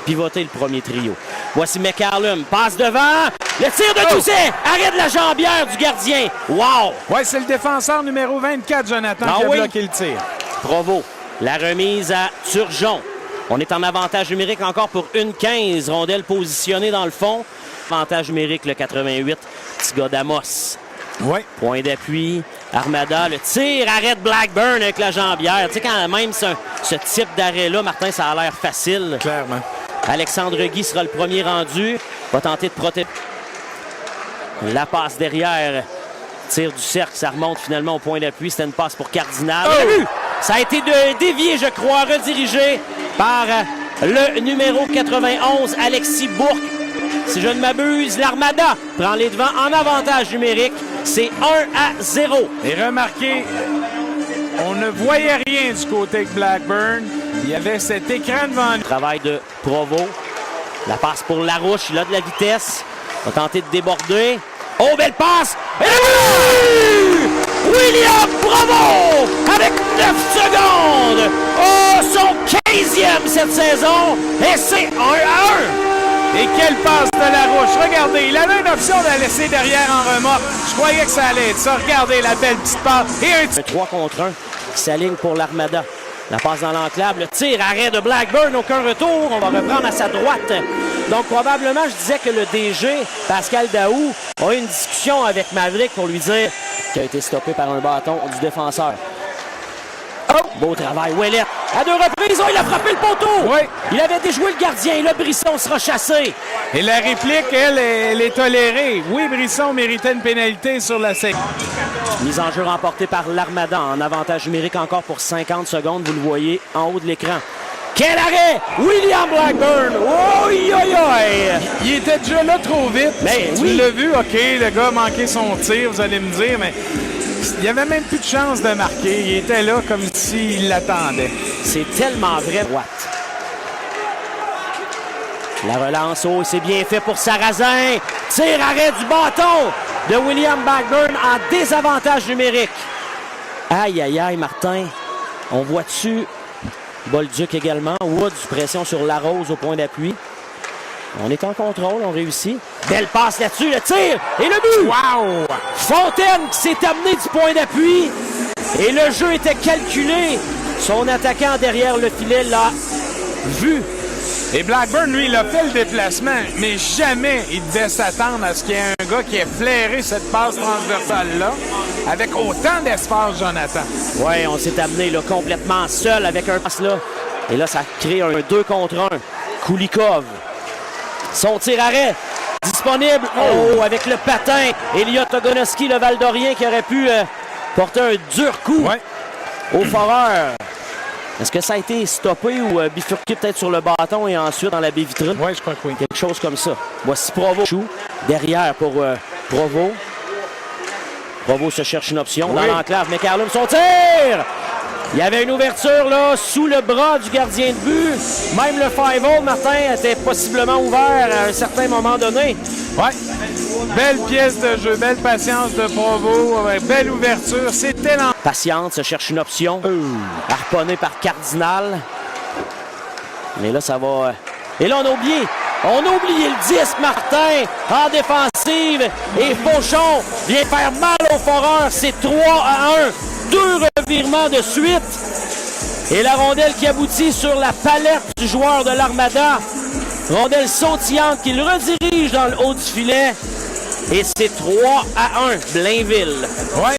pivoter le premier trio. Voici McCallum, passe devant, le tir de Doucet, arrêt de la jambière du gardien. Wow! Oui, c'est le défenseur numéro 24, Jonathan, qui a bloqué le tir. Bravo. La remise à Turgeon. On est en avantage numérique encore pour 1-15. Rondelle positionnée dans le fond. Avantage numérique, le 88. Petit gars d'Amos. Oui. Point d'appui. Armada. Le tir. Arrête Blackburn avec la jambière. Tu sais, quand même, ce type d'arrêt-là, Martin, ça a l'air facile. Clairement. Alexandre Guy sera le premier rendu. Va tenter de protéger. La passe derrière. Tir du cercle. Ça remonte finalement au point d'appui. C'était une passe pour Cardinal. Oh! Ça a été dévié, je crois, redirigé par le numéro 91, Alexis Bourque. Si je ne m'abuse, l'Armada prend les devants en avantage numérique. C'est 1-0. Et remarquez, on ne voyait rien du côté de Blackburn. Il y avait cet écran devant nous. Travail de Provo. La passe pour Larouche. Il a de la vitesse. Va tenter de déborder. Oh, belle passe! Et le but! William Provo! Avec 9 secondes! Oh, son 15e cette saison! Et c'est 1-1! Et quelle passe de Larouche! Regardez, il avait une option de la laisser derrière en remorque. Je croyais que ça allait être ça. Regardez la belle petite passe. Et un 3 contre 1 qui s'aligne pour l'Armada. La passe dans l'enclave, le tir, arrêt de Blackburn, aucun retour. On va reprendre à sa droite. Donc, probablement, je disais que le DG, Pascal Daou, a eu une discussion avec Maverick pour lui dire qu'il a été stoppé par un bâton du défenseur. Oh! Beau travail. Ouellet, à 2 reprises, oh, il a frappé le poteau! Oui. Il avait déjoué le gardien. Et là, Brisson sera chassé. Et la réplique, elle est tolérée. Oui, Brisson méritait une pénalité sur la série. Mise en jeu remportée par l'Armada en avantage numérique encore pour 50 secondes. Vous le voyez en haut de l'écran. Quel arrêt! William Blackburn! Oh, Il était déjà là trop vite. Mais tu l'as vu, OK, le gars a manqué son tir, vous allez me dire, mais il n'y avait même plus de chance de marquer. Il était là comme s'il l'attendait. C'est tellement vrai. Droite. La relance, oh, c'est bien fait pour Sarrazin. Tir, arrêt du bâton de William Blackburn en désavantage numérique. Aïe, aïe, aïe, Martin. On voit-tu Bolduc également. Woods, pression sur Larose au point d'appui. On est en contrôle, on réussit. Belle passe là-dessus, le tir et le but! Wow! Fontaine qui s'est amené du point d'appui. Et le jeu était calculé. Son attaquant derrière le filet l'a vu. Et Blackburn, lui, il a fait le déplacement, mais jamais il devait s'attendre à ce qu'il y ait un gars qui ait flairé cette passe transversale-là avec autant d'espace, Jonathan. Oui, on s'est amené là, complètement seul avec un passe-là. Et là, ça crée un 2 contre 1. Kulikov. Son tir-arrêt disponible. Oh, avec le patin. Elliot Ogonowski, le Valdorien, qui aurait pu porter un dur coup au foreur. Est-ce que ça a été stoppé ou bifurqué peut-être sur le bâton et ensuite dans la baie vitrine? Oui, je crois que oui. Quelque chose comme ça. Voici Provo. Derrière pour Provo. Provo se cherche une option dans l'enclave. McCallum, son tir! Il y avait une ouverture là sous le bras du gardien de but. Même le 5-0, Martin, était possiblement ouvert à un certain moment donné. Oui. Belle pièce de jeu, belle patience de Provo, belle ouverture. C'était lent. Patiente, se cherche une option. Harponné par Cardinal. Mais là, ça va... Et là, on a oublié le 10, Martin, en défensive. Et Fauchon vient faire mal au foreur. C'est 3-1. 2 revirements de suite. Et la rondelle qui aboutit sur la palette du joueur de l'Armada. Rondelle sautillante qui le redirige dans le haut du filet. Et c'est 3-1, Blainville. Ouais.